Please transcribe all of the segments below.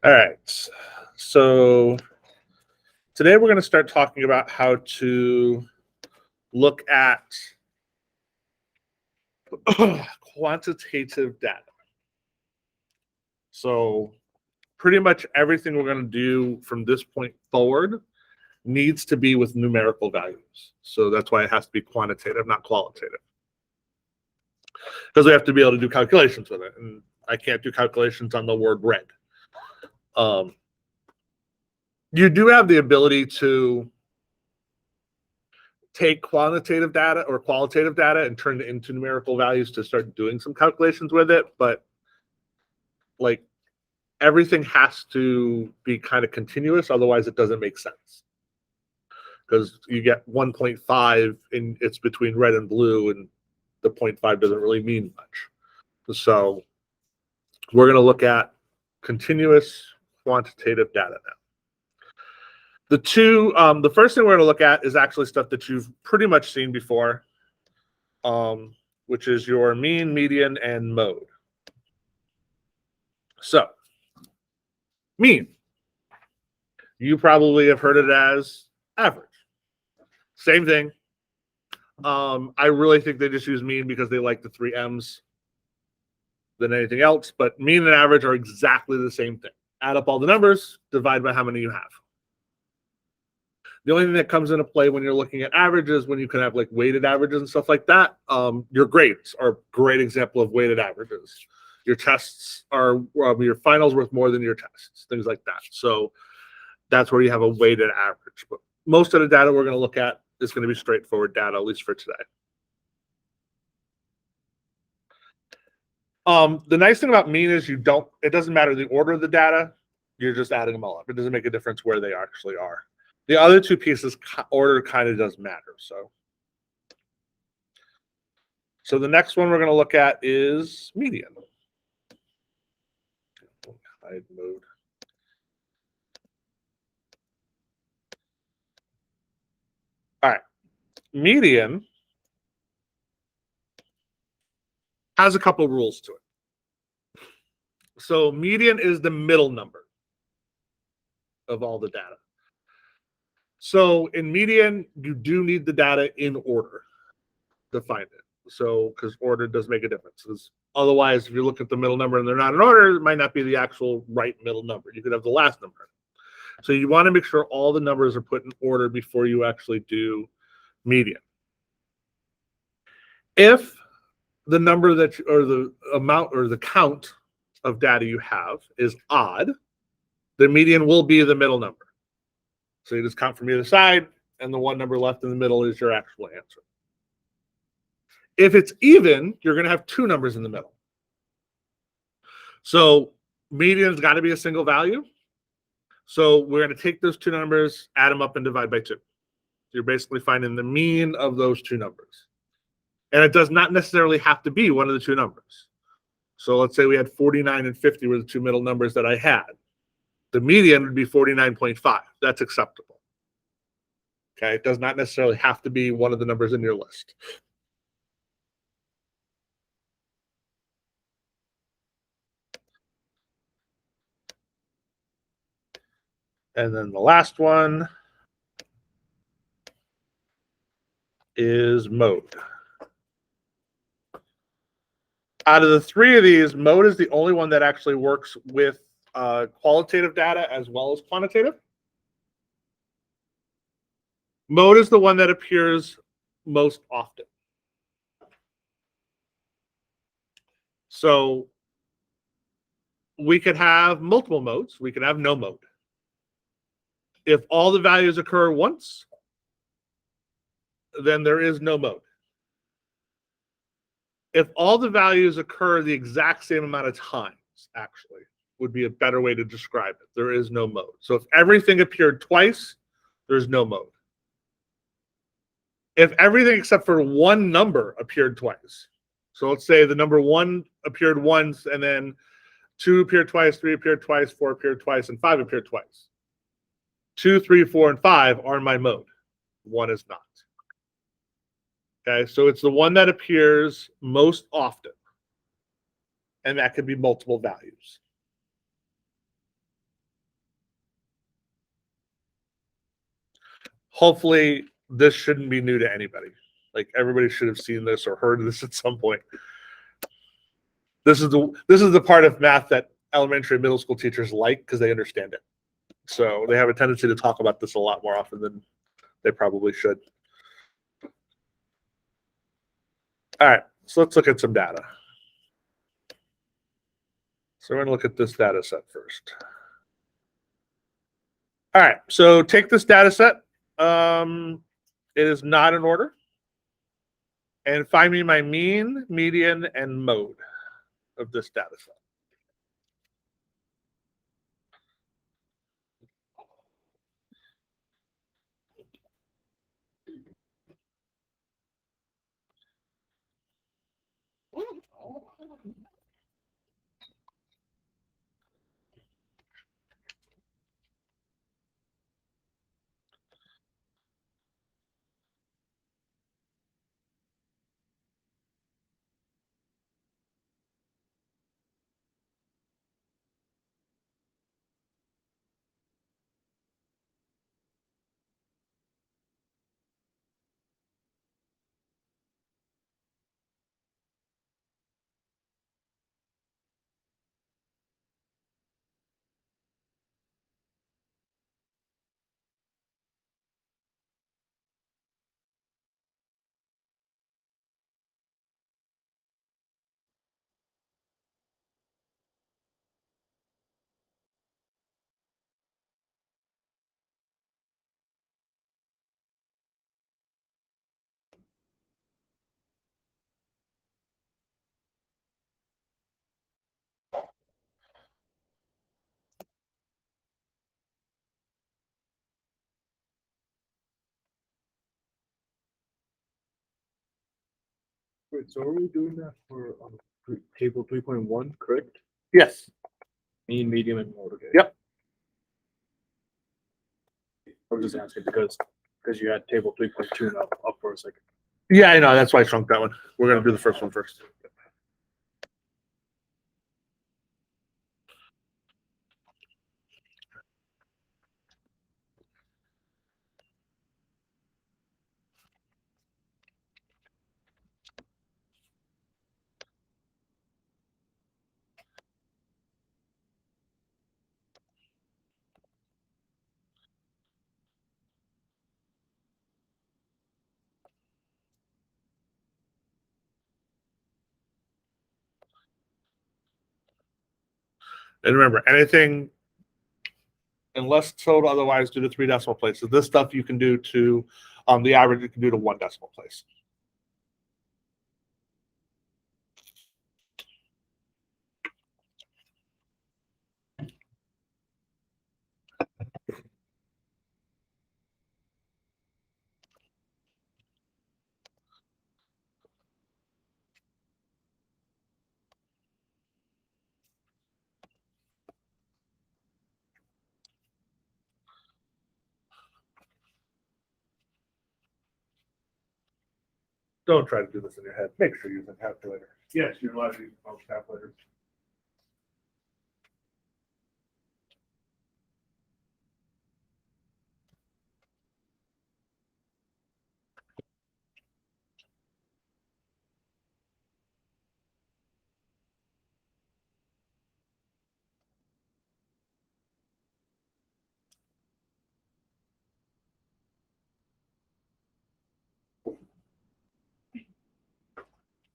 All right. So today we're going to start talking about how to look at quantitative data. So pretty much everything we're going to do from this point forward needs to be with numerical values. So that's why it has to be quantitative, not qualitative. Because we have to be able to do calculations with it. And I can't do calculations on the word red. You do have the ability to take quantitative data or qualitative data and turn it into numerical values to start doing some calculations with it. But like everything has to be kind of continuous. Otherwise, it doesn't make sense. Because you get 1.5 and it's between red and blue, and the 0.5 doesn't really mean much. So we're going to look at continuous quantitative data now. The first thing we're going to look at is actually stuff that you've pretty much seen before, which is your mean, median, and mode. So, mean. You probably have heard it as average. Same thing. I really think they just use mean because they like the 3 M's than anything else, but mean and average are exactly the same thing. Add up all the numbers, divide by how many you have. The only thing that comes into play when you're looking at averages, when you can have like weighted averages and stuff like that, your grades are a great example of weighted averages. Your tests are, your finals worth more than your tests, things like that. So that's where you have a weighted average. But most of the data we're going to look at is going to be straightforward data, at least for today. The nice thing about mean is it doesn't matter the order of the data, you're just adding them all up. It doesn't make a difference where they actually are. The other two pieces, order kind of does matter. So the next one we're going to look at is median. Hide mode. All right. Median has a couple rules to it. So median is the middle number of all the data. So in median, you do need the data in order to find it. So because order does make a difference. Otherwise, if you look at the middle number and they're not in order, it might not be the actual right middle number. You could have the last number. So you want to make sure all the numbers are put in order before you actually do median. If the number or the amount or the count of data you have is odd, the median will be the middle number. So you just count from either side, and the one number left in the middle is your actual answer. If it's even, you're going to have 2 numbers in the middle. So median's got to be a single value. So we're going to take those 2 numbers, add them up, and divide by 2. You're basically finding the mean of those 2 numbers. And it does not necessarily have to be one of the 2 numbers. So let's say we had 49 and 50 were the 2 middle numbers that I had. The median would be 49.5. That's acceptable. Okay, it does not necessarily have to be one of the numbers in your list. And then the last one is mode. Out of the 3 of these, mode is the only one that actually works with qualitative data as well as quantitative. Mode is the one that appears most often. So we could have multiple modes. We could have no mode. If all the values occur once, then there is no mode. If all the values occur the exact same amount of times, actually, would be a better way to describe it. There is no mode. So if everything appeared twice, there's no mode. If everything except for one number appeared twice, so let's say the number 1 appeared once, and then 2 appeared twice, 3 appeared twice, 4 appeared twice, and 5 appeared twice. 2, 3, 4, and 5 are in my mode. 1 is not. Okay, so it's the one that appears most often. And that could be multiple values. hopefully this shouldn't be new to anybody. Like everybody should have seen this or heard of this at some point. This is the part of math that elementary and middle school teachers like because they understand it. So they have a tendency to talk about this a lot more often than they probably should. All right, so let's look at some data. So we're going to look at this data set first. All right, so take this data set. It is not in order. And find me my mean, median, and mode of this data set. Wait, so are we doing that for table 3.1, correct? Yes. Mean, medium, and mode. Okay. Yep. I was just asking because you had table 3.2 now up for a second. Yeah, I know. That's why I shrunk that one. We're going to do the first one first. And remember, anything, unless told otherwise, do to 3 decimal places. This stuff you can do to the average, you can do to 1 decimal place. Don't try to do this in your head. Make sure you're using a calculator. Yes, you're allowed to use most calculators.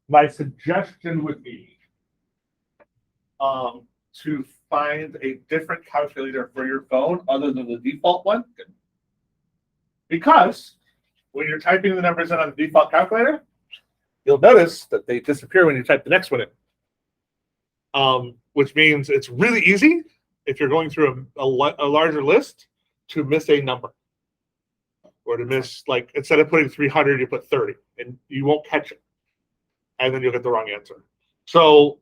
My suggestion would be to find a different calculator for your phone other than the default one. Because when you're typing the numbers in on the default calculator, you'll notice that they disappear when you type the next one in. Which means it's really easy if you're going through a larger list to miss a number. Or to miss, like, instead of putting 300, you put 30, and you won't catch it. And then you'll get the wrong answer. So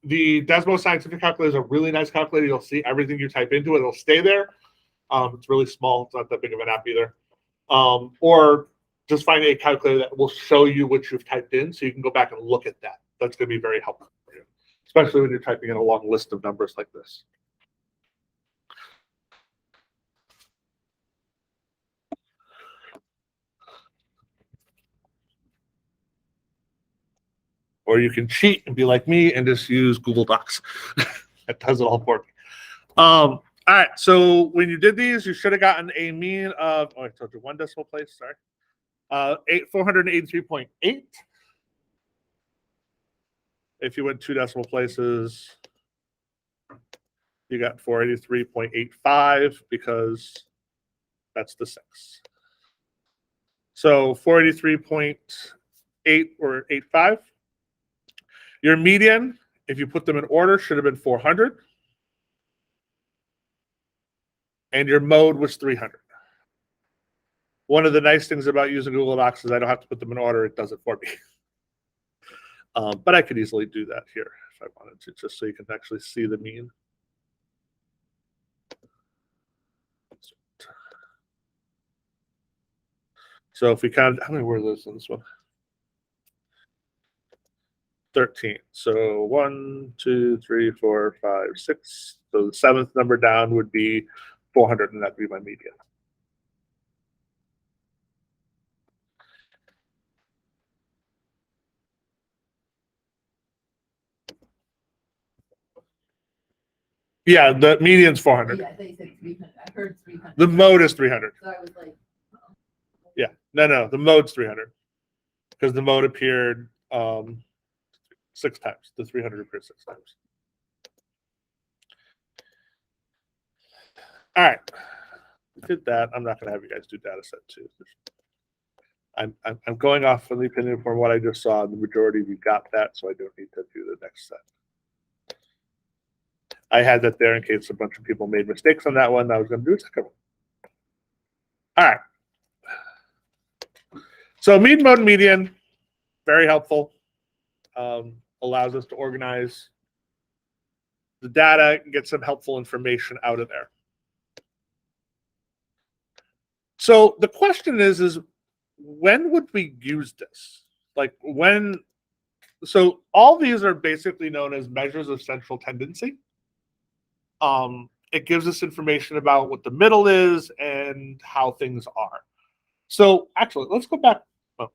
the Desmo Scientific Calculator is a really nice calculator. You'll see everything you type into it. It'll stay there. It's really small. It's not that big of an app either. Or just find a calculator that will show you what you've typed in so you can go back and look at that. That's going to be very helpful for you, especially when you're typing in a long list of numbers like this. Or you can cheat and be like me and just use Google Docs. That does it all for me. All right, so when you did these, you should have gotten a mean of, I told you 1 decimal place, sorry. 483.8. If you went 2 decimal places, you got 483.85 because that's the 6. So 483.8 or 85. Your median, if you put them in order, should have been 400. And your mode was 300. One of the nice things about using Google Docs is I don't have to put them in order. It does it for me. But I could easily do that here if I wanted to, just so you can actually see the mean. So if we count, how many were those in this one? 13. So 1, 2, 3, 4, 5, 6. So the 7th number down would be 400, and that'd be my median. Yeah, the median's 400. Yeah, they said 300. I heard 300. The mode is 300. So I was like, oh. Yeah, no, the mode's 300 because the mode appeared 6 times. The 300 appeared 6 times. All right, we did that. I'm not going to have you guys do data set 2. I'm going off of the opinion from what I just saw. The majority of you got that, so I don't need to do the next set. I had that there in case a bunch of people made mistakes on that one. I was going to do a second one. All right. So mean, mode, and median, very helpful. Allows us to organize the data and get some helpful information out of there. So the question is when would we use this? Like when, so all these are basically known as measures of central tendency. It gives us information about what the middle is and how things are. So actually, let's go back. Oh,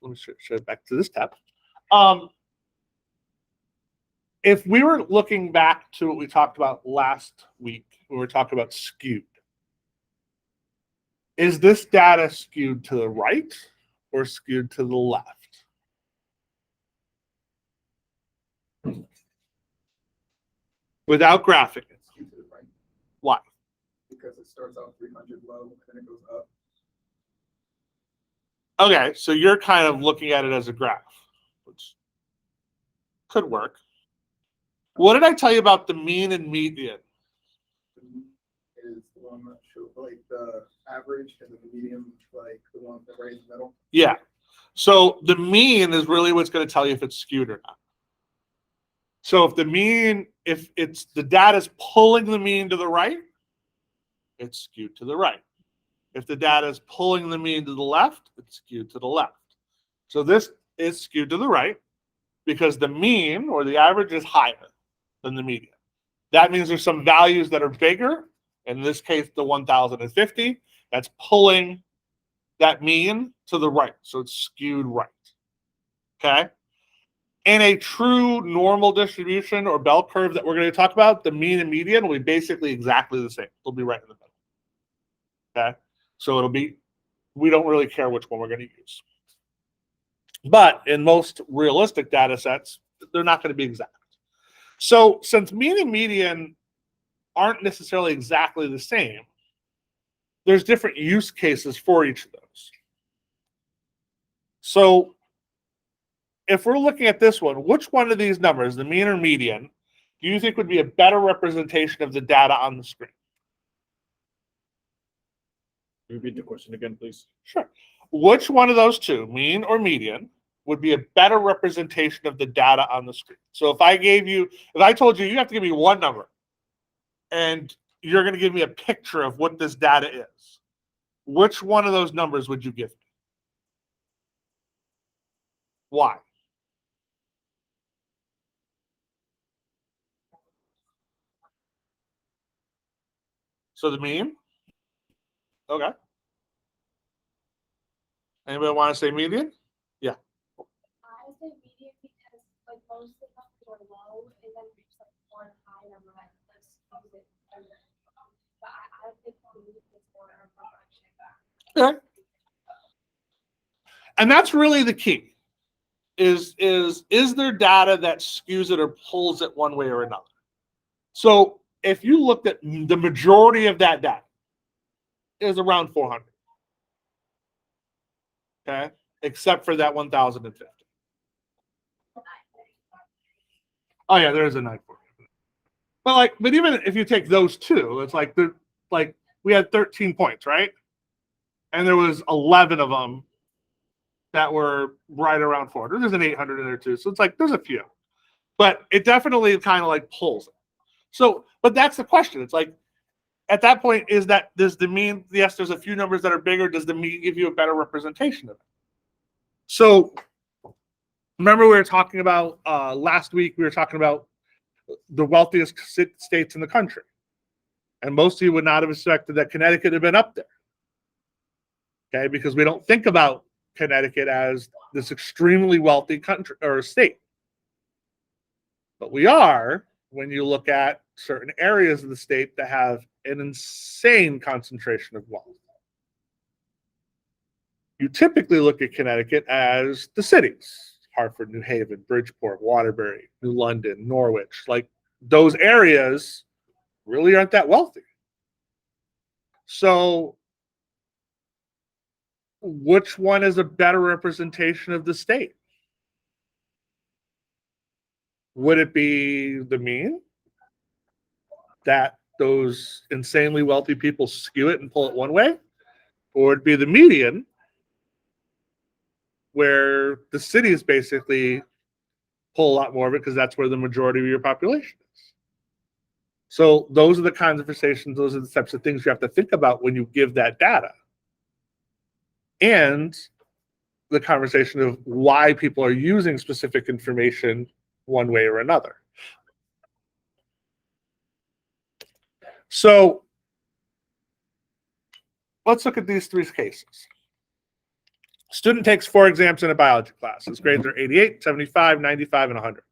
let me show it back to this tab. If we were looking back to what we talked about last week, we were talking about skewed. Is this data skewed to the right or skewed to the left? Without graphing it. Skewed to the right Why? because it starts out 300 low and then it goes up. Okay, so you're kind of looking at it as a graph, which could work. What did I tell you about the mean and median? The mean is the one that shows like the average, and then the median, like the one that right in the middle. Yeah. So the mean is really what's going to tell you if it's skewed or not. So if the mean, if it's the data is pulling the mean to the right, it's skewed to the right. If the data is pulling the mean to the left, it's skewed to the left. So this is skewed to the right because the mean or the average is higher than the median. That means there's some values that are bigger. In this case, the 1050, that's pulling that mean to the right. So it's skewed right. Okay. In a true normal distribution or bell curve that we're going to talk about, the mean and median will be basically exactly the same. They'll be right in the middle. Okay. So it'll be, we don't really care which one we're going to use. But in most realistic data sets, they're not going to be exact. So since mean and median aren't necessarily exactly the same, there's different use cases for each of those. So if we're looking at this one, which one of these numbers, the mean or median, do you think would be a better representation of the data on the screen? Repeat the question again, please. Sure. Which one of those two, mean or median, would be a better representation of the data on the screen? So if I gave you, if I told you, you have to give me one number, and you're going to give me a picture of what this data is, which one of those numbers would you give me? Why? So the mean? Okay. Anybody want to say median? Yeah. I say median mostly were low, and then reached like one high number that skews it. But I think it's more of a function. Okay. And that's really the key. Is there data that skews it or pulls it one way or another? So if you looked at the majority of that data is around 400. Okay, except for that 1,050. Oh yeah, there is a 940. But even if you take those two, it's like we had 13 points, right? And there was 11 of them that were right around 400. There's an 800 in there too, so it's like there's a few, but it definitely kind of like pulls it. So, but that's the question. It's like at that point, does the mean? Yes, there's a few numbers that are bigger. Does the mean give you a better representation of it? So, remember we were talking about last week. We were talking about the wealthiest states in the country, and most of you would not have expected that Connecticut had been up there. Okay, because we don't think about Connecticut as this extremely wealthy country or state, but we are when you look at certain areas of the state that have an insane concentration of wealth. You typically look at Connecticut as the cities: Hartford, New Haven, Bridgeport, Waterbury, New London, Norwich. Like those areas really aren't that wealthy. So which one is a better representation of the state? Would it be the mean, that those insanely wealthy people skew it and pull it one way? Or would it be the median, where the cities basically pull a lot more of it because that's where the majority of your population is? So those are the kinds of conversations, those are the types of things you have to think about when you give that data. And the conversation of why people are using specific information one way or another. So let's look at these three cases. Student takes 4 exams in a biology class. His grades are 88, 75, 95, and 100.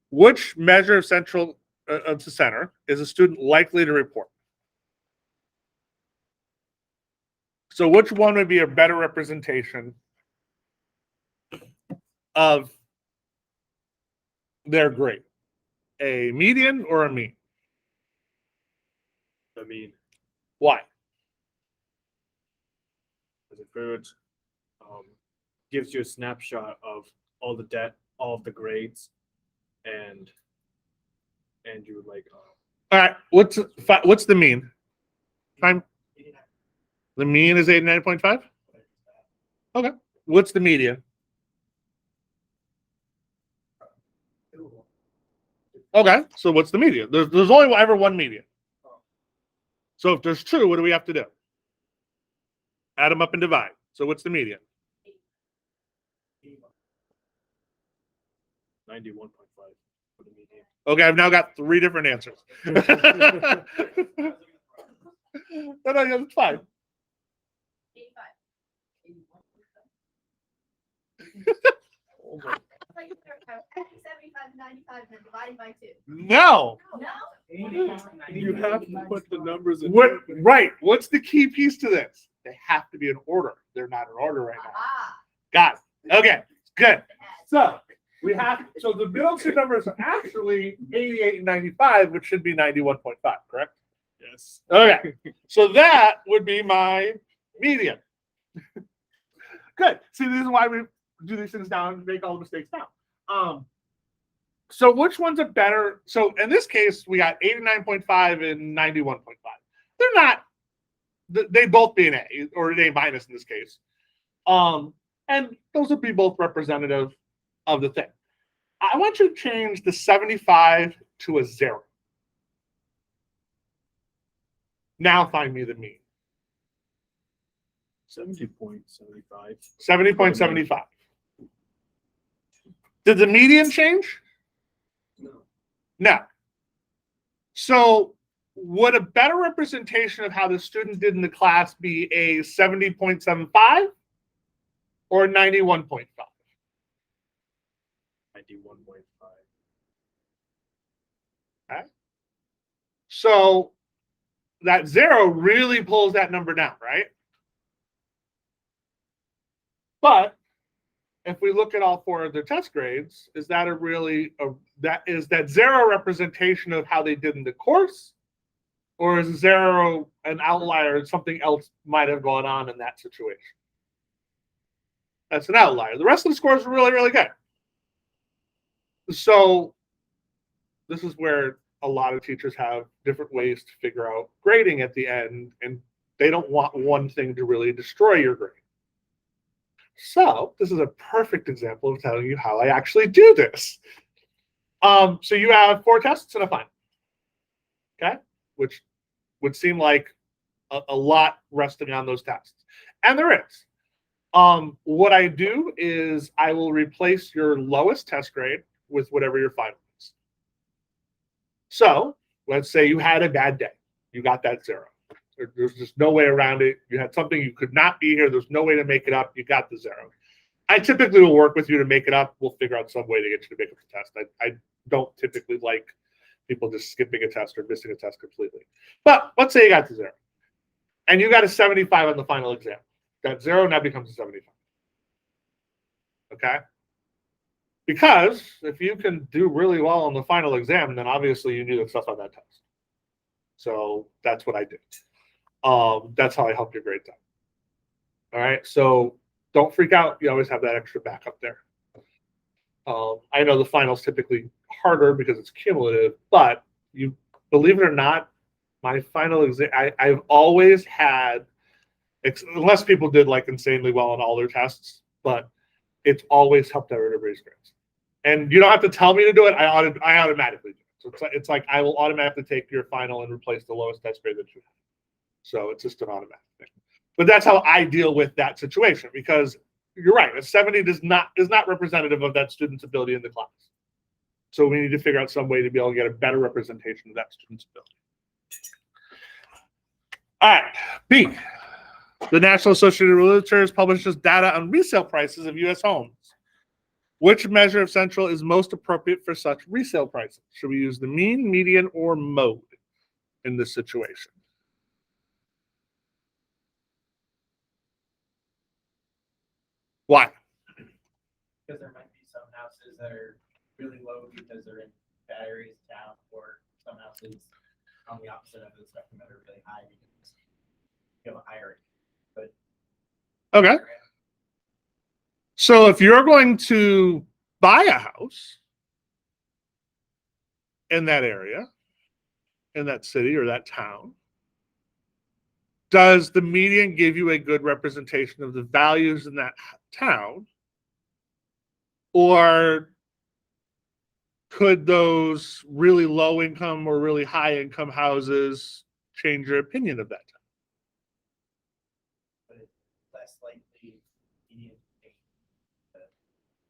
Which measure of the center is a student likely to report? So which one would be a better representation of their grade? A median or a mean? I mean, Why? as a good, gives you a snapshot of all the debt, all of the grades, and you like. All right. What's the mean? Time. The mean is 89.5. Okay. What's the median? Okay. So what's the median? There's only ever one median. So if there's 2, what do we have to do? Add them up and divide. So what's the median? 91.5 for the median. Okay, I've now got 3 different answers. No, that's fine. 85. Oh my. 75, 95, and then divided by 2. No. No? You have to put the numbers in. Right. What's the key piece to this? They have to be in order. They're not in order right now. Ah. Got it. Okay, good. So the middle 2 numbers are actually 88 and 95, which should be 91.5, correct? Yes. Okay. So that would be my median. Good. See, this is why we do these things down and make all the mistakes now. So which one's a better? So in this case, we got 89.5 and 91.5. They're not. They both be an A or an A minus in this case. And those would be both representative of the thing. I want you to change the 75 to a 0. Now find me the mean. 70.75. 70.75. Did the median change? No. No. So would a better representation of how the student did in the class be a 70.75 or 91.5? ID 1.5. So that 0 really pulls that number down, right? But if we look at all 4 of their test grades, is that that 0 representation of how they did in the course? Or is 0 an outlier and something else might have gone on in that situation? That's an outlier. The rest of the scores are really, really good. So this is where a lot of teachers have different ways to figure out grading at the end, and they don't want one thing to really destroy your grade. So this is a perfect example of telling you how I actually do this. So you have 4 tests and a final, okay? Which would seem like a lot resting on those tests. And there is. What I do is I will replace your lowest test grade with whatever your final is. So let's say you had a bad day. You got that 0. There's just no way around it. You had something, you could not be here. There's no way to make it up. You got the 0. I typically will work with you to make it up. We'll figure out some way to get you to make up the test. I don't typically like people just skipping a test or missing a test completely. But let's say you got the 0. And you got a 75 on the final exam. That 0 now becomes a 75. Okay? Because if you can do really well on the final exam, then obviously you knew the stuff on that test. So that's what I did. That's how I help your grades out. All right. So don't freak out. You always have that extra backup there. I know the final's typically harder because it's cumulative, but you believe it or not, my final exam, I've always had, unless people did like insanely well on all their tests, but it's always helped out everybody's grades. And you don't have to tell me to do it. I automatically do it. So it's like I will automatically take your final and replace the lowest test grade that you have. So it's just an automatic thing. But that's how I deal with that situation, because you're right. A 70 is not representative of that student's ability in the class. So we need to figure out some way to be able to get a better representation of that student's ability. All right, B. The National Association of Realtors publishes data on resale prices of U.S. homes. Which measure of Central is most appropriate for such resale prices? Should we use the mean, median, or mode in this situation? Why? Because there might be some houses that are really low because they're in bad areas of town, or some houses on the opposite end of the spectrum that are really high because you have a higher. But Okay. So if you're going to buy a house in that area, in that city or that town, does the median give you a good representation of the values in that town? Or could those really low income or really high income houses change your opinion of that town? but it's less likely median.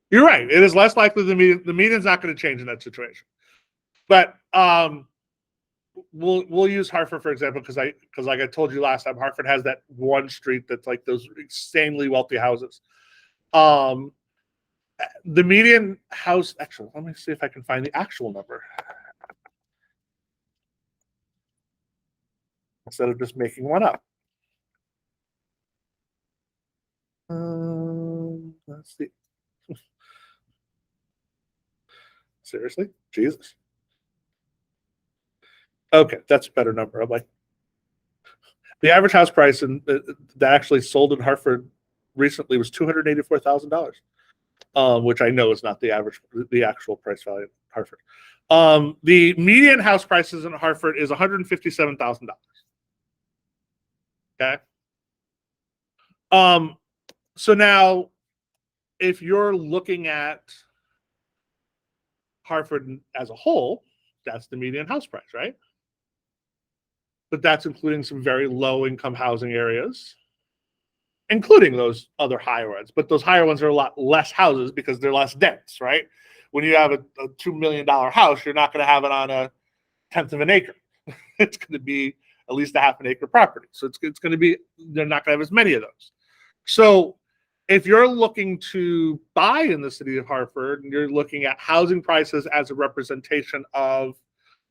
You're right. It is less likely the median's not going to change in that situation. But we'll use Hartford for example, because like I told you last time, Hartford has that one street that's like those insanely wealthy houses. The median house, actually, let me see if I can find the actual number instead of just making one up. Let's see. Seriously? Jesus. Okay, that's a better number. I'm like, the average house price that actually sold in Hartford recently was $284,000, which I know is not the actual price value in Hartford. The median house prices in Hartford is $157,000. Okay. So now, if you're looking at Hartford as a whole, that's the median house price, right? But that's including some very low income housing areas, including those other higher ones. But those higher ones are a lot less houses because they're less dense, right? When you have a $2 million house, you're not going to have it on a 1/10 of an acre. It's going to be at least a 1/2 acre property. So it's going to be, they're not going to have as many of those. So if you're looking to buy in the city of Hartford and you're looking at housing prices as a representation of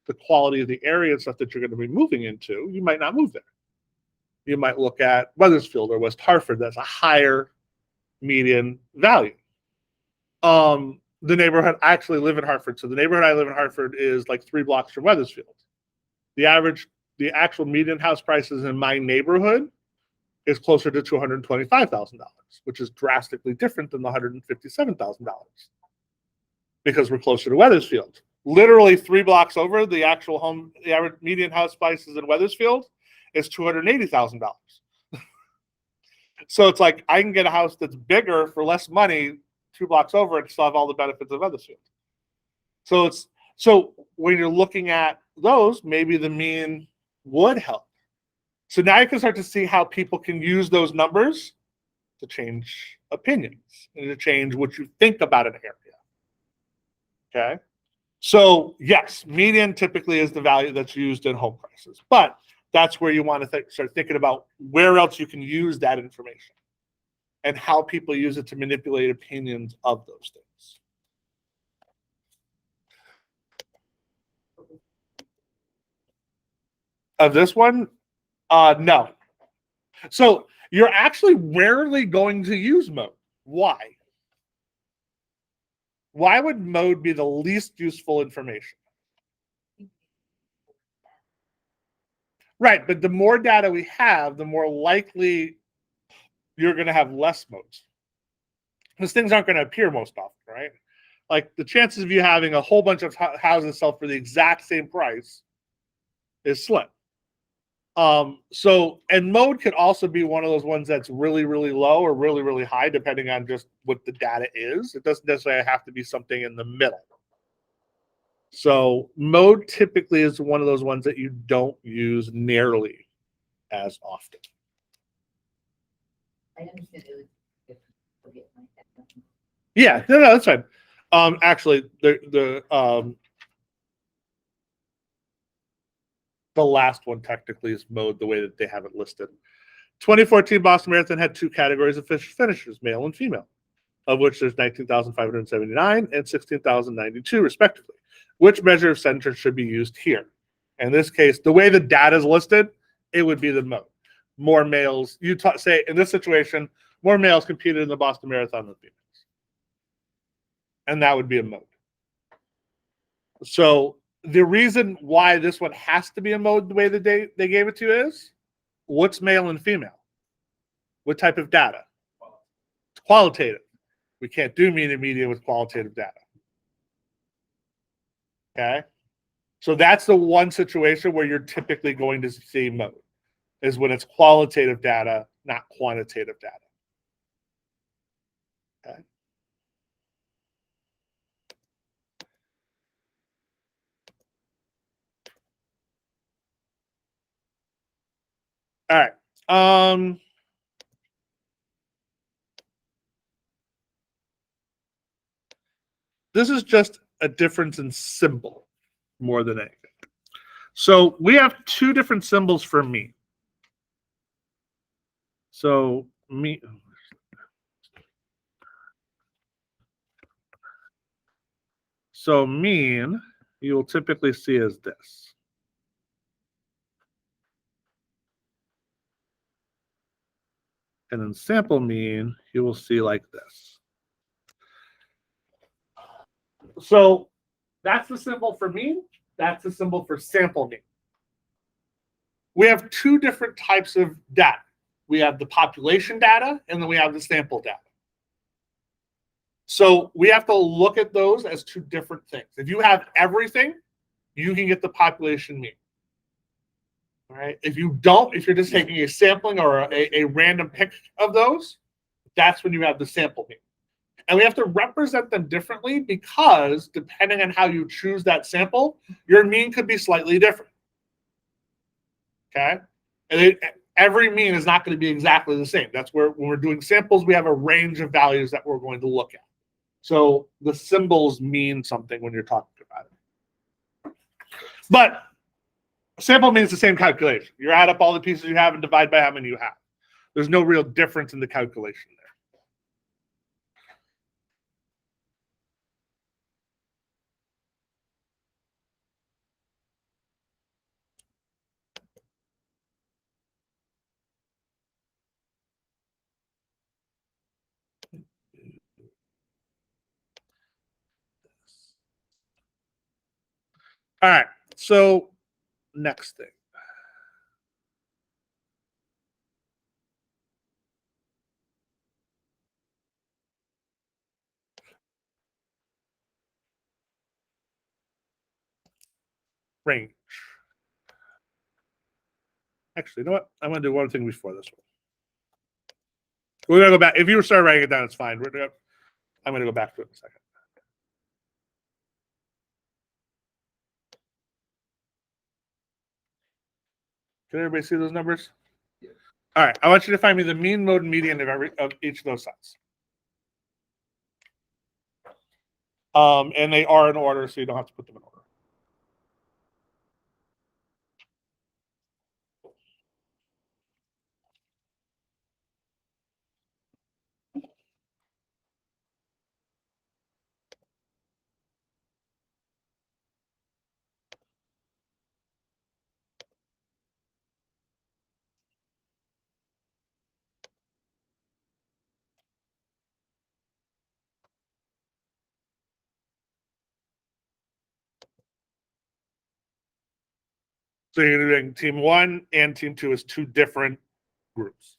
the quality of the area and stuff that you're going to be moving into, you might not move there. You might look at Wethersfield or West Hartford. That's a higher median value. The neighborhood, I actually live in Hartford. So the neighborhood I live in Hartford is like 3 blocks from Wethersfield. The actual median house prices in my neighborhood is closer to $225,000, which is drastically different than the $157,000 because we're closer to Wethersfield. Literally 3 blocks over, the average median house prices in Wethersfield is $280,000. So it's like I can get a house that's bigger for less money 2 blocks over and still have all the benefits of Wethersfield. So when you're looking at those, maybe the mean would help. So now you can start to see how people can use those numbers to change opinions and to change what you think about an area. Okay. So yes, median typically is the value that's used in home prices, but that's where you want to start thinking about where else you can use that information and how people use it to manipulate opinions of those things. Of this one, no. So you're actually rarely going to use mode. Why? Why would mode be the least useful information? Right, but the more data we have, the more likely you're going to have less modes. Because things aren't going to appear most often, right? Like the chances of you having a whole bunch of houses sell for the exact same price is slim. And mode could also be one of those ones that's really, really low or really, really high, depending on just what the data is. It doesn't necessarily have to be something in the middle. So mode typically is one of those ones that you don't use nearly as often. I understand it was forget my head. Yeah, no, that's fine. Actually, the last one technically is mode the way that they have it listed. 2014 Boston Marathon had 2 categories of finishers, male and female, of which there's 19,579 and 16,092 respectively. Which measure of center should be used here? In this case, the way the data is listed, it would be the mode. More males, say in this situation, more males competed in the Boston Marathon than females. And that would be a mode. So the reason why this one has to be a mode the way that they gave it to you is, what's male and female? What type of data? It's qualitative. We can't do mean and median with qualitative data. Okay? So that's the one situation where you're typically going to see mode, is when it's qualitative data, not quantitative data. Okay? All right. This is just a difference in symbol more than anything. So we have 2 different symbols for mean. So mean. So mean, you will typically see as this. And then sample mean, you will see like this. So that's the symbol for mean. That's the symbol for sample mean. We have 2 different types of data. We have the population data, and then we have the sample data. So we have to look at those as 2 different things. If you have everything, you can get the population mean. All right. If you don't, if you're just taking a sampling or a random pick of those, that's when you have the sample mean. And we have to represent them differently because depending on how you choose that sample, your mean could be slightly different. Okay? And every mean is not going to be exactly the same. That's where when we're doing samples, we have a range of values that we're going to look at. So the symbols mean something when you're talking about it. But sample means the same calculation. You add up all the pieces you have and divide by how many you have. There's no real difference in the calculation there. All right. So next thing. Range. Actually, you know what? I'm going to do one thing before this one. We're going to go back. If you start writing it down, it's fine. I'm going to go back to it in a second. Can everybody see those numbers? Yeah. All right. I want you to find me the mean, mode, and median of each of those sets. And they are in order, so you don't have to put them in order. So you're doing team 1 and team 2 as two different groups.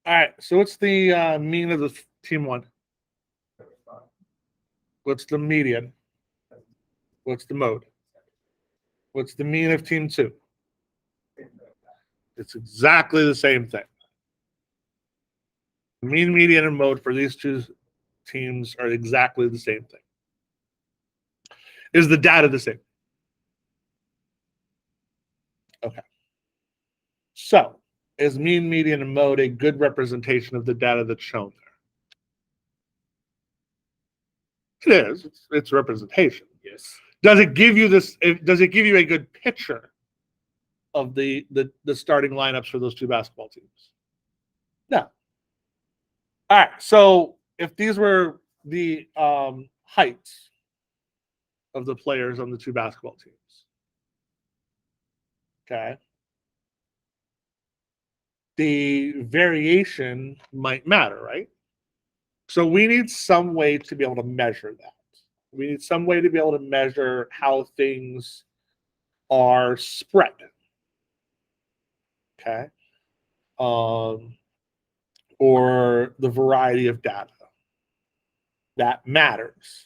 All right. So what's the mean of the team 1? What's the median? What's the mode? What's the mean of team 2? It's exactly the same thing. Mean, median, and mode for these two teams are exactly the same thing. Is the data the same? Okay. So, is mean, median, and mode a good representation of the data that's shown there? It is. It's representation. Yes. Does it give you this? Does it give you a good picture of the starting lineups for those two basketball teams? No. All right. So if these were the heights of the players on the two basketball teams, okay, the variation might matter, right? So we need some way to be able to measure that. We need some way to be able to measure how things are spread. Okay. Or the variety of data. That matters,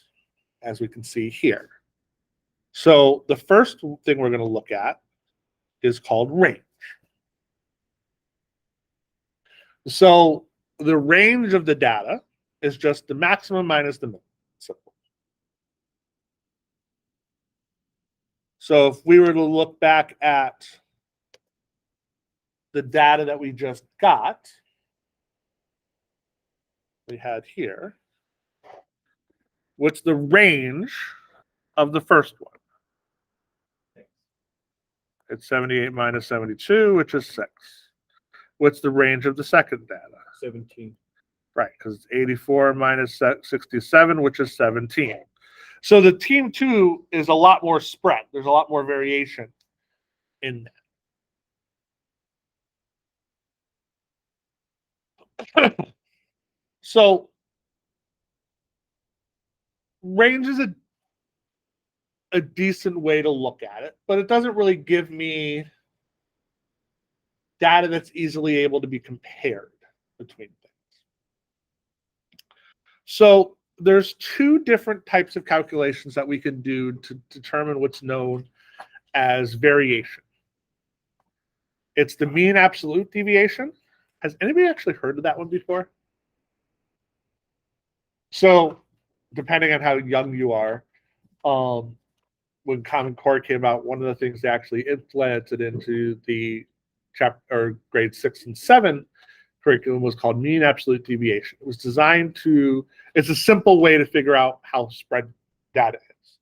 as we can see here. So the first thing we're going to look at is called range. So the range of the data is just the maximum minus the minimum. Simple. So if we were to look back at the data that we just got, we had here, What's the range of the first one? It's 78 minus 72, which is 6. What's the range of the second data? 17. Right, because it's 84 minus 67, which is 17. So the team 2 is a lot more spread. There's a lot more variation in that. So range is a decent way to look at it, but it doesn't really give me data that's easily able to be compared between things. So there's 2 different types of calculations that we can do to determine what's known as variation. It's the mean absolute deviation. Has anybody actually heard of that one before? So depending on how young you are, when Common Core came out, one of the things they actually implemented into the grade 6 and 7 curriculum was called mean absolute deviation. It was designed it's a simple way to figure out how spread data is.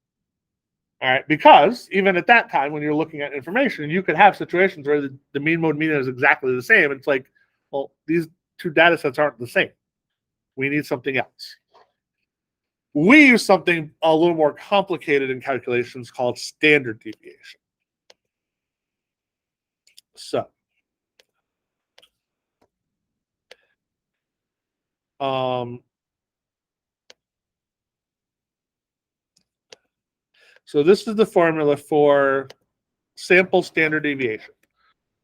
All right, because even at that time, when you're looking at information, you could have situations where the mean mode median is exactly the same. It's like, well, these 2 data sets aren't the same. We need something else. We use something a little more complicated in calculations called standard deviation. So, so this is the formula for sample standard deviation.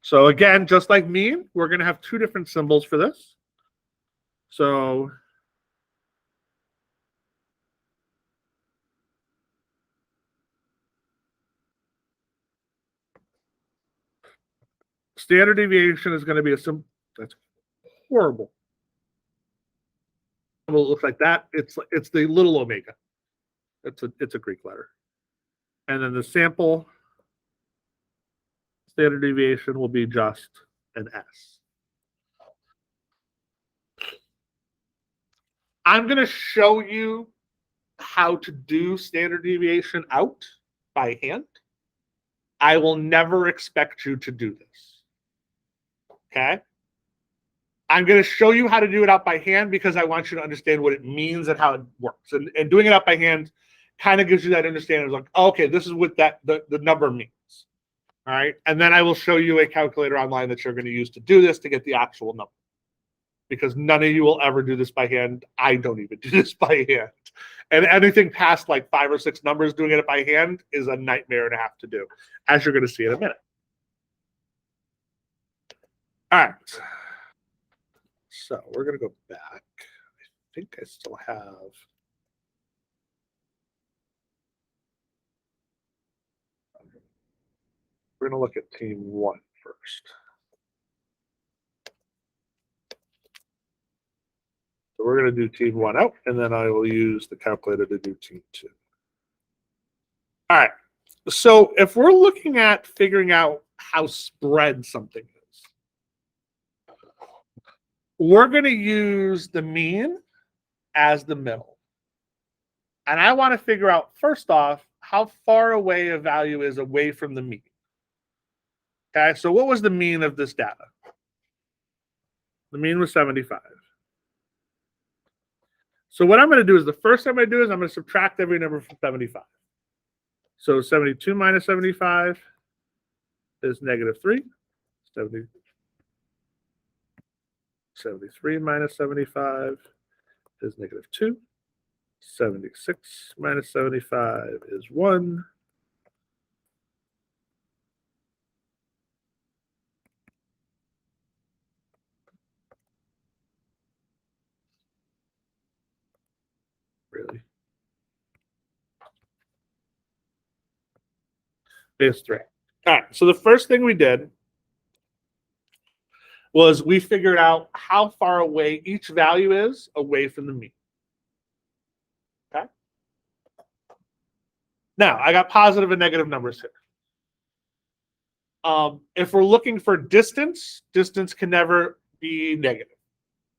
So again, just like mean, we're going to have 2 different symbols for this. So standard deviation is going to be a symbol. That's horrible. It looks like that. It's the little omega. It's a Greek letter. And then the sample standard deviation will be just an S. I'm going to show you how to do standard deviation out by hand. I will never expect you to do this. Okay? I'm going to show you how to do it out by hand because I want you to understand what it means and how it works. And doing it out by hand kind of gives you that understanding of like, okay, this is what the number means. All right. And then I will show you a calculator online that you're going to use to do this to get the actual number. Because none of you will ever do this by hand. I don't even do this by hand. And anything past like 5 or 6 numbers doing it by hand is a nightmare and a half to do, as you're going to see in a minute. All right. So we're going to go back. I think I still have. We're going to look at team 1 first. So we're going to do team 1 out, and then I will use the calculator to do team 2. All right. So if we're looking at figuring out how spread something is, we're going to use the mean as the middle. And I want to figure out, first off, how far away a value is away from the mean. Okay, so what was the mean of this data? The mean was 75. So what I'm going to do is the first thing I'm going to do is I'm going to subtract every number from 75. So 72 minus 75 is -3. 73 minus 75 is -2. 76 minus 75 is 1. Really? Base 3. All right, so the first thing we did was we figured out how far away each value is away from the mean. Okay? Now, I got positive and negative numbers here. If we're looking for distance, distance can never be negative.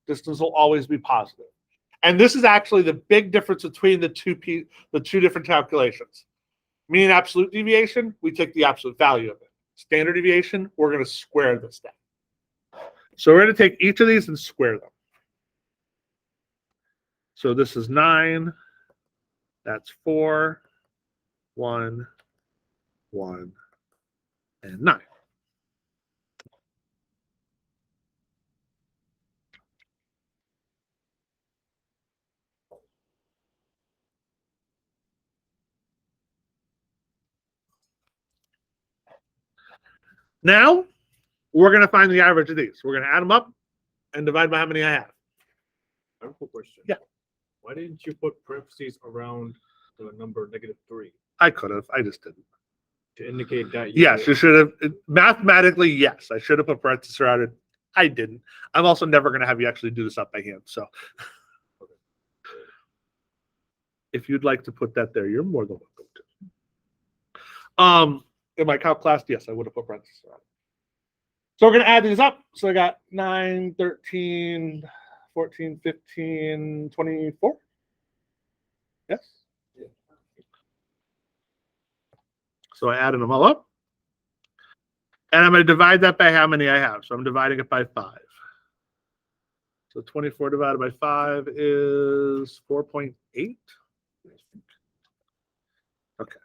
Distance will always be positive. And this is actually the big difference between the two different calculations. Mean absolute deviation, we take the absolute value of it. Standard deviation, we're going to square this down. So we're going to take each of these and square them. So this is 9. That's 4, 1, 1, and 9. Now, we're going to find the average of these. We're going to add them up and divide by how many I have. I have a question. Yeah. Why didn't you put parentheses around the number -3 I could have. I just didn't. to indicate that? Yes, you should have. Mathematically, yes. I should have put parentheses around it. I didn't. I'm also never going to have you actually do this up by hand. So if you'd like to put that there, you're more than welcome to. In my calc class, yes, I would have put parentheses around it. So we're going to add these up. So I got 9, 13, 14, 15, 24. Yes. So I added them all up. And I'm going to divide that by how many I have. So I'm dividing it by 5. So 24 divided by 5 is 4.8. Okay.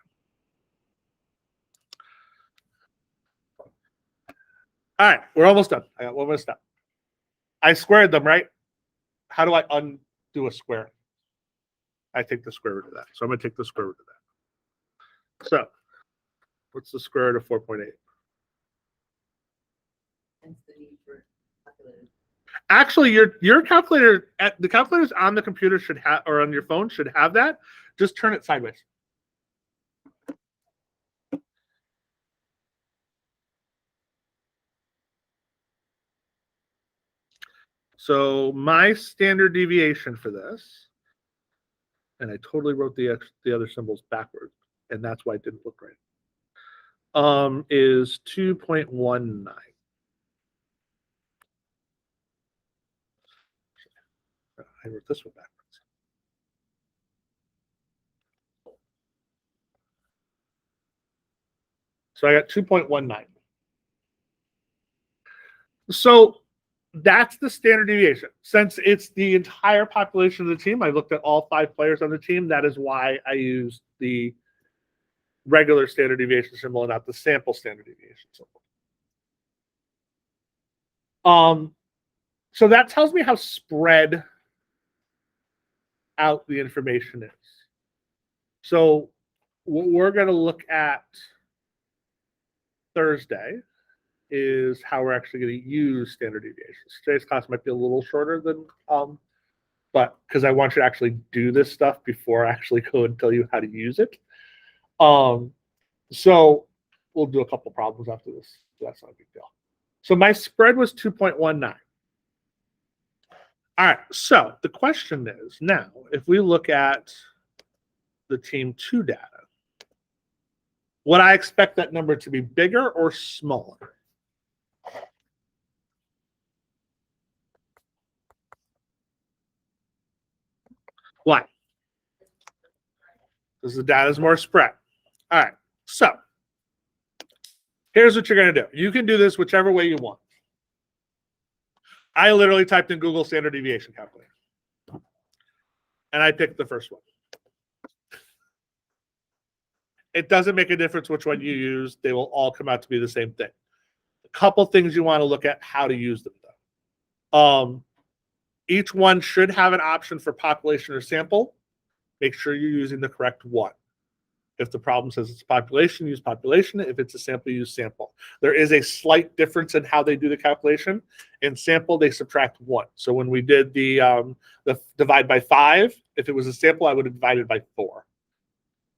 All right, we're almost done. I got one more step. I squared them, right? How do I undo a square? I take the square root of that. So I'm going to take the square root of that. So what's the square root of 4.8? Hence the need for calculators. Actually, your calculator, the calculators on the computer should have, or on your phone should have that. Just turn it sideways. So my standard deviation for this, and I totally wrote the other symbols backwards, and that's why it didn't look right, is 2.19. I wrote this one backwards. So I got 2.19. So that's the standard deviation. Since it's the entire population of the team, I looked at all 5 players on the team. That is why I used the regular standard deviation symbol and not the sample standard deviation symbol. So that tells me how spread out the information is. So what we're going to look at Thursday is how we're actually going to use standard deviations. Today's class might be a little shorter than, but because I want you to actually do this stuff before I actually go and tell you how to use it. So we'll do a couple problems after this. That's not a big deal. So my spread was 2.19. All right, so the question is now, if we look at the team 2 data, would I expect that number to be bigger or smaller? Why? Because the data is more spread. All right, so here's what you're going to do. You can do this whichever way you want. I literally typed in Google standard deviation calculator, and I picked the first one. It doesn't make a difference which one you use. They will all come out to be the same thing. A couple things you want to look at how to use them, though. Each one should have an option for population or sample. Make sure you're using the correct one. If the problem says it's population, use population. If it's a sample, use sample. There is a slight difference in how they do the calculation. In sample, they subtract 1. So when we did the divide by 5, if it was a sample, I would have divided by 4.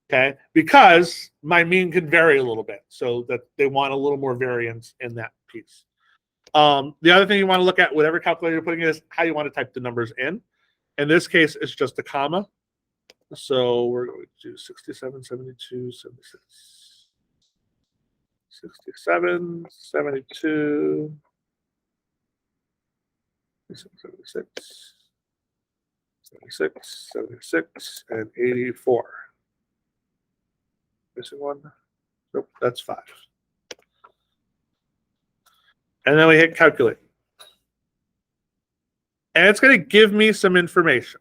Okay, because my mean can vary a little bit, so that they want a little more variance in that piece. The other thing you want to look at, whatever calculator you're putting in, is how you want to type the numbers in. In this case, it's just a comma. So we're going to do 67, 72, 76, 67, 72, 76, 76, 76, and 84. Missing one? Nope, that's 5. And then we hit calculate. And it's going to give me some information.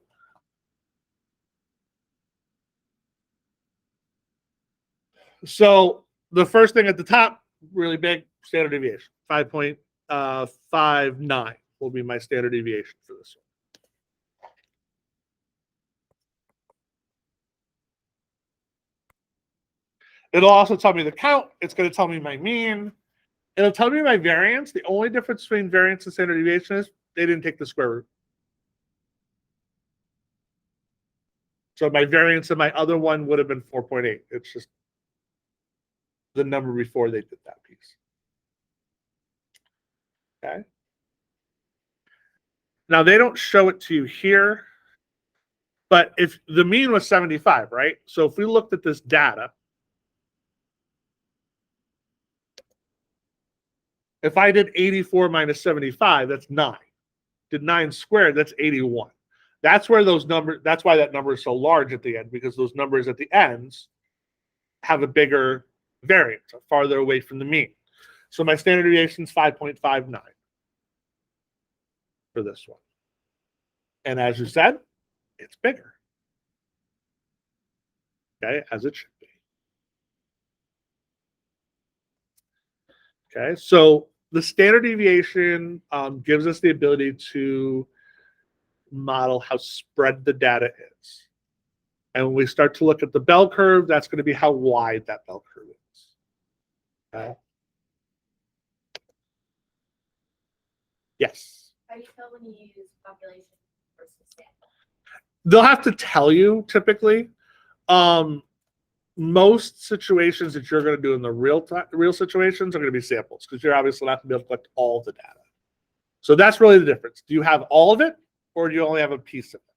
So the first thing at the top, really big, standard deviation. 5.59 will be my standard deviation for this one. It'll also tell me the count. It's going to tell me my mean. It'll tell me my variance. The only difference between variance and standard deviation is they didn't take the square root. So my variance in my other one would have been 4.8. It's just the number before they did that piece. Okay. Now they don't show it to you here, but if the mean was 75, right? So if we looked at this data, if I did 84 minus 75, that's 9. Did 9 squared, that's 81. That's where those numbers, that's why that number is so large at the end, because those numbers at the ends have a bigger variance, farther away from the mean. So my standard deviation is 5.59 for this one. And as you said, it's bigger. Okay, as it should be. Okay, so the standard deviation gives us the ability to model how spread the data is. And when we start to look at the bell curve, that's going to be how wide that bell curve is. Okay. Yes. How do you tell when you use population versus sample? They'll have to tell you typically. Most situations that you're going to do in the real situations are going to be samples because you're obviously not going to be able to collect all of the data. So that's really the difference. Do you have all of it or do you only have a piece of it?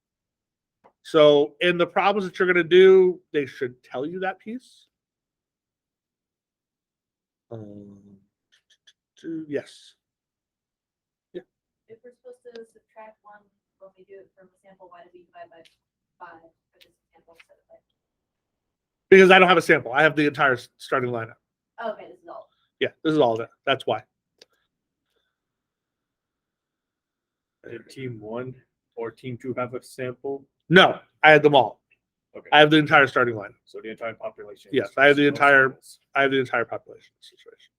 So in the problems that you're going to do, they should tell you that piece. Yes. If we're supposed to subtract 1 when we do it from a sample, why do we divide by 5 for this sample instead of 5? Because I don't have a sample. I have the entire starting lineup. Oh, okay, this is all. Yeah, this is all of it. That's why. Did team 1 or team 2 have a sample? No, I had them all. Okay. I have the entire starting lineup. So the entire population. Yes, I have the No entire- samples. I have the entire population situation.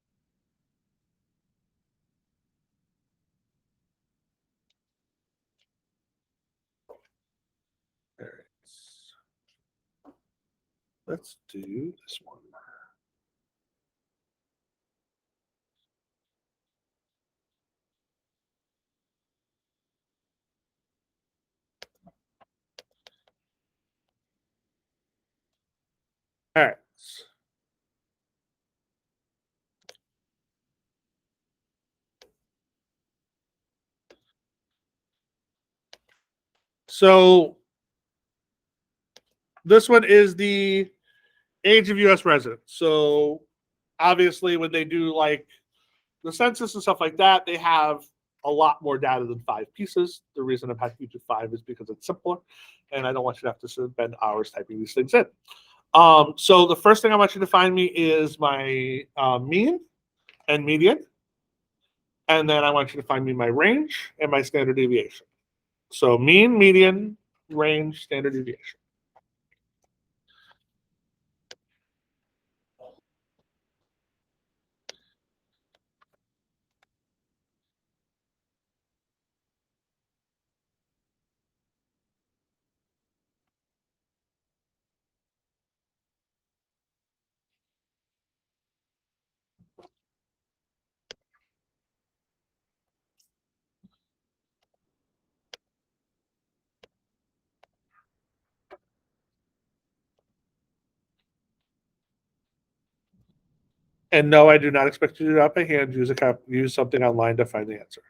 All right. Let's do this one. All right. So this one is the age of U.S. residents. So obviously, when they do like the census and stuff like that, they have a lot more data than 5 pieces. The reason I'm happy to do 5 is because it's simpler, and I don't want you to have to spend hours typing these things in. So the first thing I want you to find me is my mean and median, and then I want you to find me my range and my standard deviation. So mean, median, range, standard deviation. And no, I do not expect you to do that by hand. Use something online to find the answer.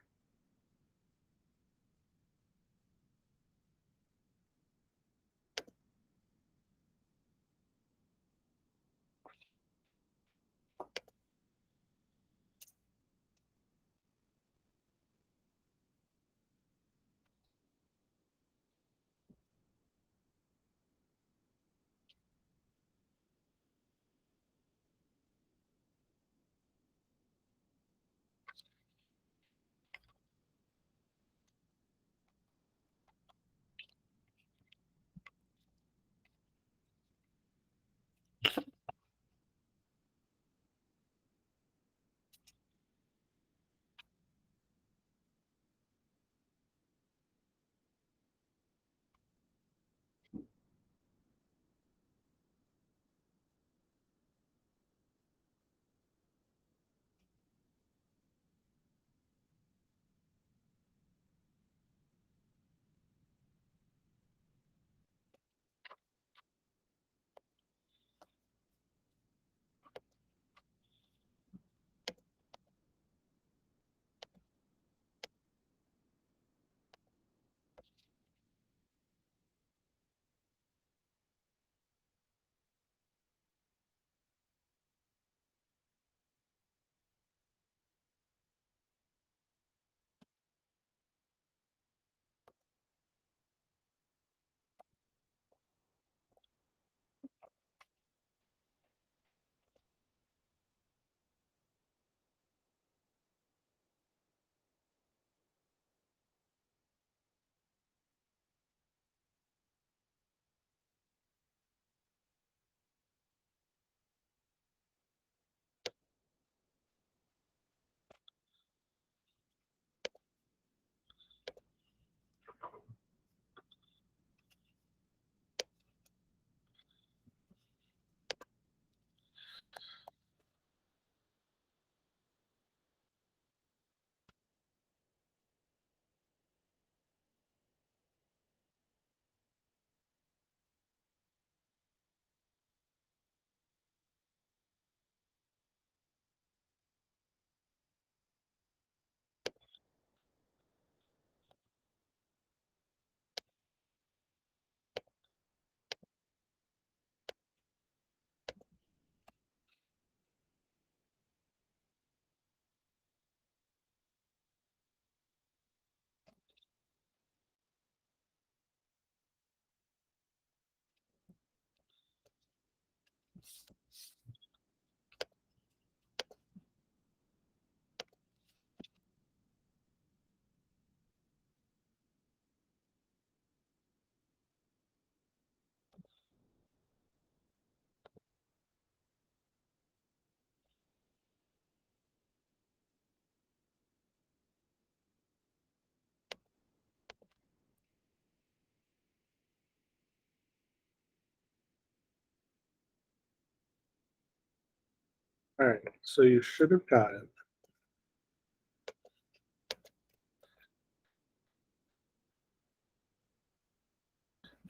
All right, so you should have gotten.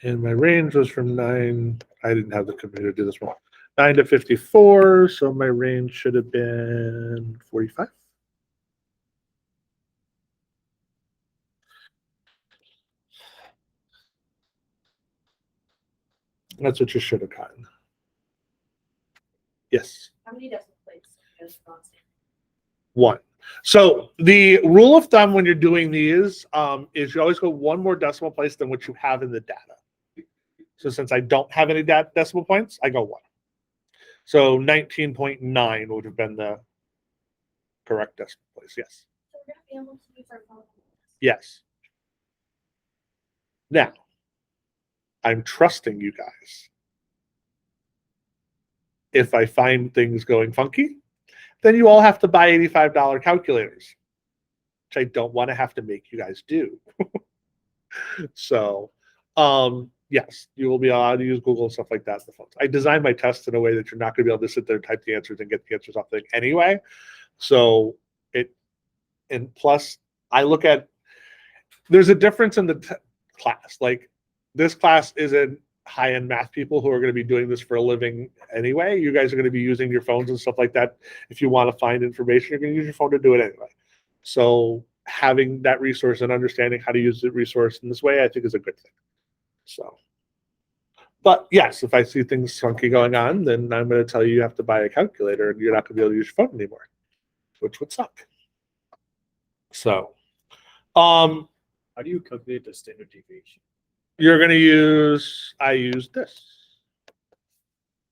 And my range was from 9. I didn't have the computer do this one. 9 to 54. So my range should have been 45. That's what you should have gotten. Yes. How many decimal places? Just constant? 1. So the rule of thumb when you're doing these is you always go one more decimal place than what you have in the data. So since I don't have any decimal points, I go 1. So 19.9 would have been the correct decimal place. Yes. So we're gonna be able to use our phone. Yes. Now, I'm trusting you guys. If I find things going funky, then you all have to buy $85 calculators, which I don't want to have to make you guys do. So, yes, you will be allowed to use Google and stuff like that on the phones. I designed my tests in a way that you're not going to be able to sit there and type the answers and get the answers off the thing anyway. So and plus, I look at, there's a difference in the class. Like this class isn't high-end math people who are going to be doing this for a living anyway. You guys are going to be using your phones and stuff like that. If you want to find information, you're going to use your phone to do it anyway. So having that resource and understanding how to use the resource in this way, I think is a good thing. So, but yes, if I see things funky going on, then I'm going to tell you you have to buy a calculator and you're not going to be able to use your phone anymore, which would suck. So, How do you calculate the standard deviation? you're going to use, I use this.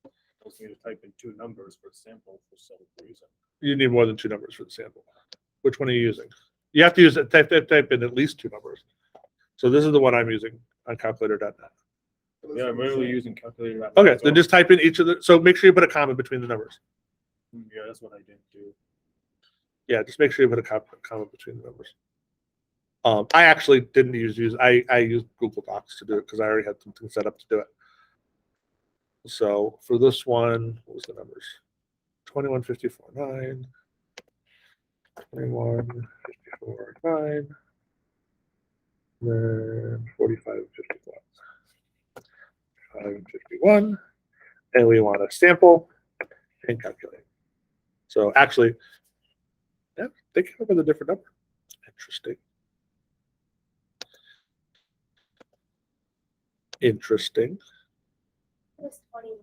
I was going to type in 2 numbers for sample for some reason. You need more than 2 numbers for the sample. Which one are you using? You have to use it, type in at least 2 numbers. So this is the one I'm using on calculator.net. Yeah, I'm really using calculator. Okay, then just type in each of the, so make sure you put a comma between the numbers. Yeah, that's what I didn't do. Yeah, just make sure you put a comma between the numbers. I actually didn't use I used Google Docs to do it because I already had something set up to do it. So for this one, what was the numbers? 2154.9, 2154.9, then 4551. 551, and we want to sample and calculate. So actually, yeah, they came up with a different number. Interesting. Interesting. It was 21.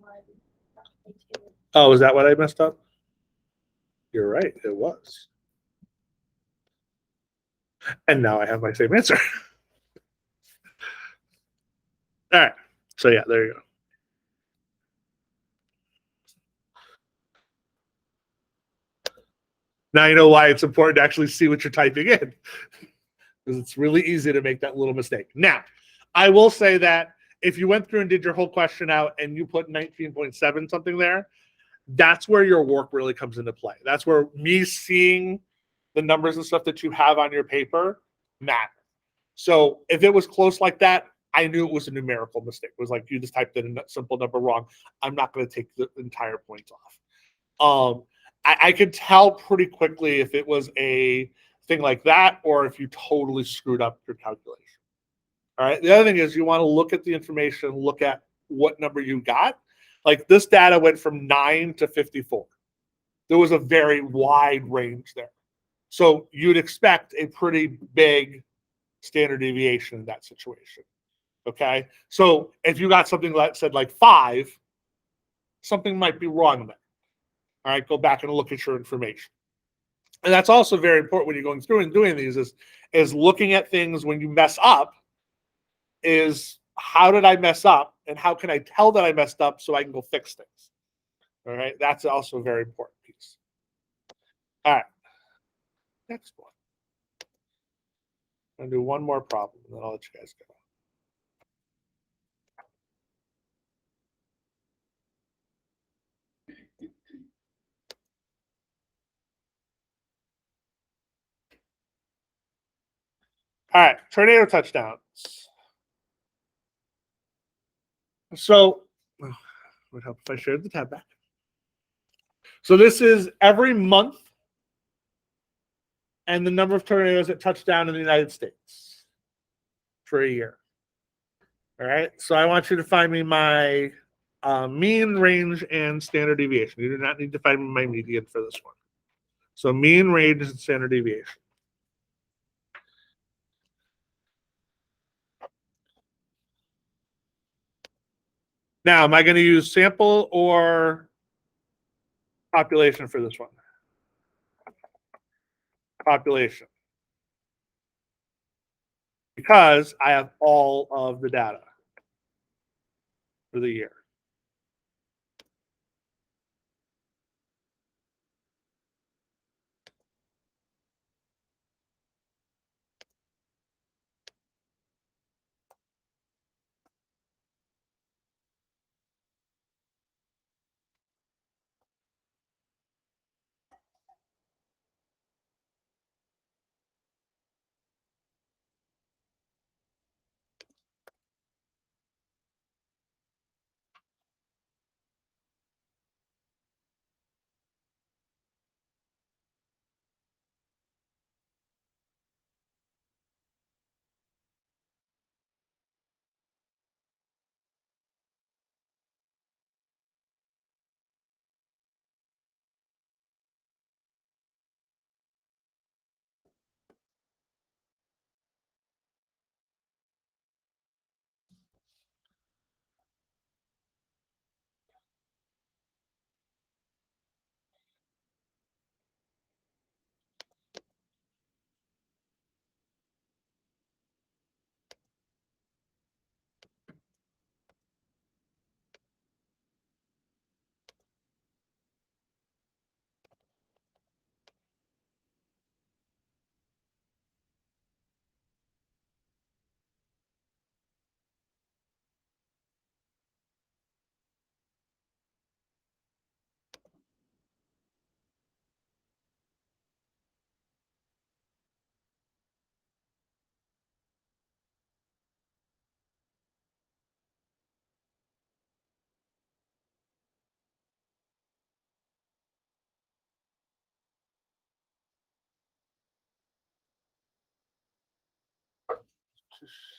not 22. Oh, is that what I messed up? You're right, it was. And now I have my same answer. All right. So yeah, there you go. Now you know why it's important to actually see what you're typing in. Because it's really easy to make that little mistake. Now, I will say that if you went through and did your whole question out and you put 19.7 something there, that's where your work really comes into play. That's where me seeing the numbers and stuff that you have on your paper matter. So if it was close like that, I knew it was a numerical mistake. It was like you just typed in a simple number wrong. I'm not going to take the entire points off. I could tell pretty quickly if it was a thing like that or if you totally screwed up your calculation. All right. The other thing is you want to look at the information, look at what number you got. Like this data went from 9 to 54. There was a very wide range there. So you'd expect a pretty big standard deviation in that situation. Okay. So if you got something that said like 5, something might be wrong there. All right. Go back and look at your information. And that's also very important when you're going through and doing these is looking at things when you mess up is how did I mess up and how can I tell that I messed up so I can go fix things? All right, that's also a very important piece. All right, next one. I'm gonna do one more problem, and then I'll let you guys go. All right, tornado touchdowns. So, would help if I shared the tab back. So this is every month and the number of tornadoes that touch down in the United States for a year. All right, so I want you to find me my mean, range, and standard deviation. You do not need to find me my median for this one. So mean, range, and standard deviation. Now, am I going to use sample or population for this one? Population. Because I have all of the data for the year.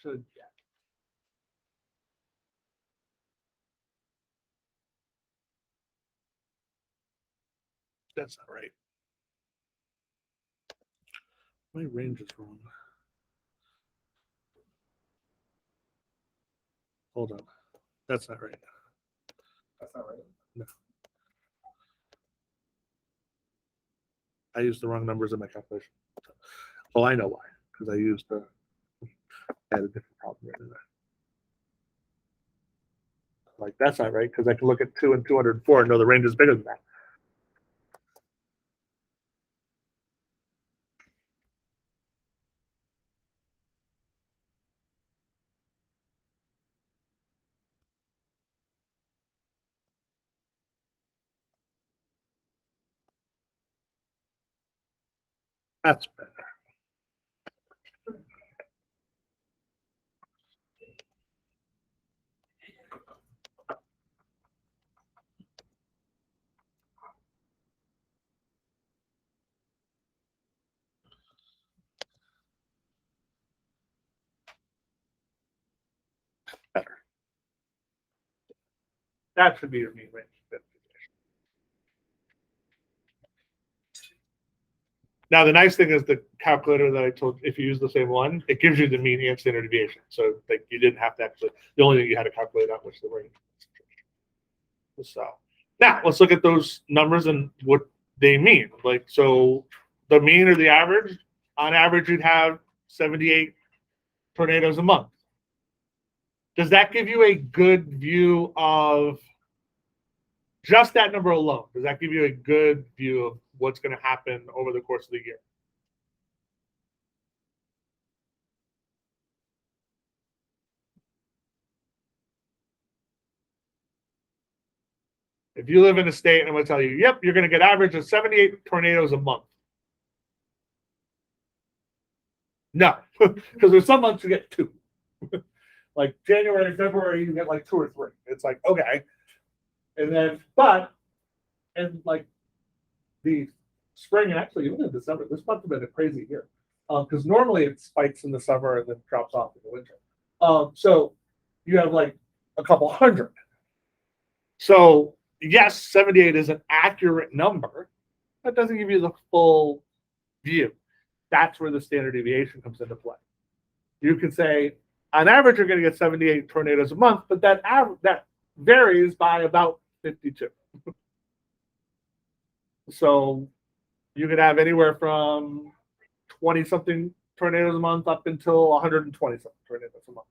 Should get. That's not right. My range is wrong. Hold on. That's not right. That's not right. I used the wrong numbers in my calculation. Oh, I know why. Because I used I had a different problem right in there. Like, that's not right, because I can look at 2 and 204 and know the range is bigger than that. That's better. Better. That should be your mean range. Now, the nice thing is the calculator that I told, if you use the same one, it gives you the mean and standard deviation. So, like, you didn't have to actually, the only thing you had to calculate out was the range. So, now let's look at those numbers and what they mean. Like, so the mean or the average, on average, you'd have 78 tornadoes a month. Does that give you a good view of Just that number alone, does that give you a good view of what's going to happen over the course of the year? If you live in a state, and I'm going to tell you, yep, you're going to get average of 78 tornadoes a month. No, because there's some months you get 2. Like January, February, you get like 2 or 3. It's like, okay. And then, and like the spring, and actually even in December, this month has been a crazy year. Because normally it spikes in the summer and then drops off in the winter. So you have like a couple hundred. So yes, 78 is an accurate number. That doesn't give you the full view. That's where the standard deviation comes into play. You can say, on average, you're going to get 78 tornadoes a month, but that varies by about 52. So you could have anywhere from 20-something tornadoes a month up until 120-something tornadoes a month.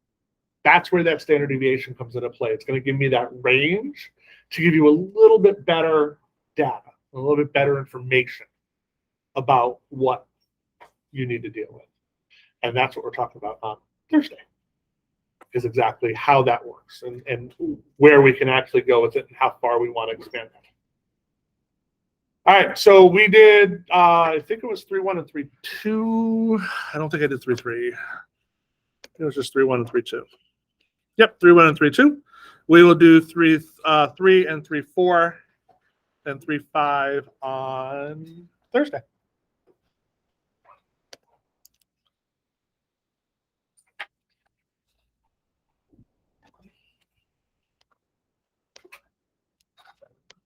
That's where that standard deviation comes into play. It's going to give me that range to give you a little bit better data, a little bit better information about what you need to deal with. And that's what we're talking about on Thursday, is exactly how that works and where we can actually go with it and how far we want to expand that. All right, so we did, I think it was 3-1 and 3-2. I don't think I did 3-3. It was just 3-1 and 3-2. Yep, 3-1 and 3-2. We will do 3 and 3-4 and 3-5 on Thursday.